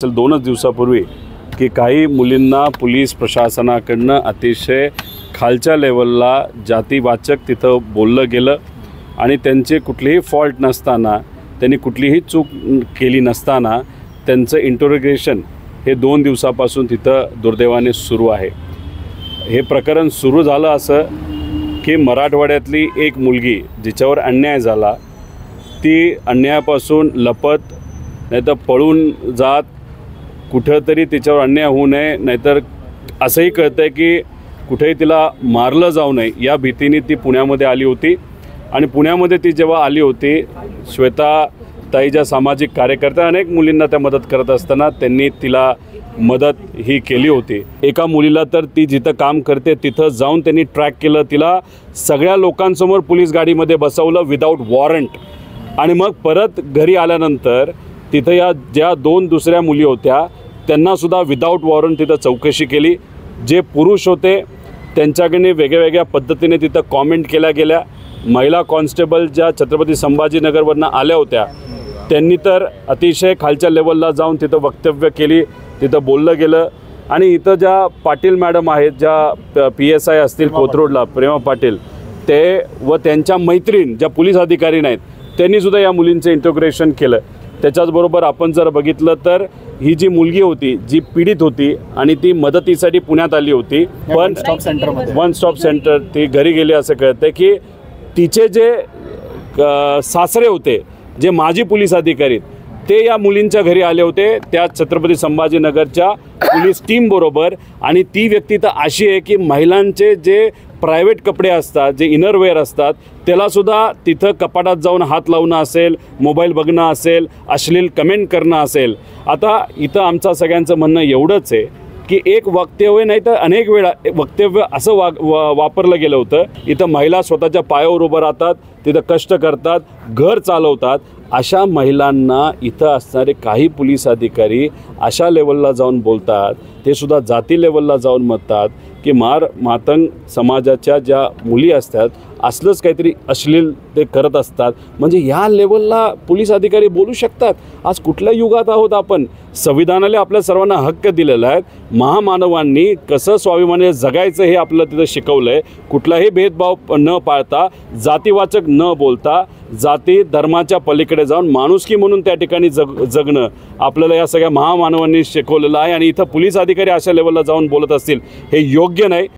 2 दिवसापूर्वी की काही मुलींना पोलीस प्रशासनाकडनं अतिशय खालच्या लेवलला जातीवाचक तिथं बोललं गेलं आणि त्यांचे कुठलेही फॉल्ट नसताना, त्यांनी कुठलीही चूक केली नसताना त्यांचं इंटरोगेशन हे 2 दिवसापासून तिथं दुर्दैवाने सुरू आहे। हे प्रकरण सुरू झालं असं की मराठवाड्यातली एक मुलगी जिच्यावर अन्याय झाला, ती अन्यायापासून लपत नाहीतर पळून जात कुठेतरी तिच्यावर अन्याय होऊ नये, नाहीतर असंही कळतं आहे की कुठेही तिला मारलं जाऊ नये या भीतीने ती पुण्यामध्ये आली होती। आणि पुण्यामध्ये ती जेव्हा आली होती, श्वेता ताई ज्या सामाजिक कार्यकर्त्या अनेक मुलींना त्या मदत करत असताना त्यांनी तिला मदत ही केली होती। एका मुलीला तर ती जिथं काम करते तिथं जाऊन त्यांनी ट्रॅक केलं, तिला सगळ्या लोकांसमोर पोलीस गाडीमध्ये बसवलं विदाऊट वॉरंट। आणि मग परत घरी आल्यानंतर तिथं या ज्या 2 दुसऱ्या मुली होत्या त्यांनासुद्धा विदाऊट वॉरंट तिथं चौकशी केली। जे पुरुष होते त्यांच्याकडे वेगवेगळ्या पद्धतीने तिथं कॉमेंट केल्या गेल्या। महिला कॉन्स्टेबल ज्या छत्रपती संभाजीनगरवरनं आल्या होत्या त्यांनी तर अतिशय खालच्या लेवलला जाऊन तिथं वक्तव्य केली, तिथं बोललं गेलं। आणि इथं ज्या पाटील मॅडम आहेत, ज्या PSI असतील कोथरूडला, प्रेमा पाटील, ते व त्यांच्या मैत्रीण ज्या पोलीस अधिकारी नाहीत त्यांनीसुद्धा या मुलींचं इंटोग्रेशन केलं। त्याच्याचबरोबर आपण जर बघितलं तर ही जी मुलगी होती जी पीडित होती आणि ती मदतीसाठी पुण्यात आली होती, पण वन स्टॉप सेंटर ती घरी गेली असं कळतं की तिचे जे सासरे होते, जे माजी पोलीस अधिकारी, ते या मुलींच्या घरी आले होते त्या छत्रपती संभाजीनगरच्या पोलीस टीमबरोबर। आणि ती व्यक्ती तर अशी आहे की महिलांचे जे प्रायव्हेट कपडे असतात, जे इनरवेअर असतात, त्यालासुद्धा तिथं कपाटात जाऊन हात लावणं असेल, मोबाईल बघणं असेल, अश्लील कमेंट करणं असेल। आता इथं आमचं सगळ्यांचं म्हणणं एवढंच आहे की एक वक्तव्य नाही तर अनेक वेळा वक्तव्य असं वापरलं गेलं होतं, इथं महिला स्वतःच्या पायावर उभं राहतात, तिथं कष्ट करतात, घर चालवतात, अशा महिलांना इथं असणारे काही पोलीस अधिकारी अशा लेवलला जाऊन बोलतात, ते सुद्धा जाती लेवलला जाऊन म्हणतात की मातंग समाजाच्या ज्या मुली असतात असलंच काहीतरी अश्लील ते करत असतात। म्हणजे या लेवलला पोलीस अधिकारी बोलू शकतात? आज कुठल्या युगात आहोत आपण? संविधानाने आपल्या सर्वांना हक्क दिलेला आहे, महामानवांनी कसं स्वाभिमानाने जगायचं हे आपल्याला तिथं शिकवलं आहे। कुठलाही भेदभाव न पाळता, जातीवाचक न बोलता, जाती धर्माच्या पलीकडे जाऊन माणुसकी म्हणून त्या ठिकाणी जगणं आपल्याला या सगळ्या महामानवांनी शिकवलेलं आहे। आणि इथं पोलीस अधिकारी अशा लेवलला जाऊन बोलत असतील हे योग्य नाही।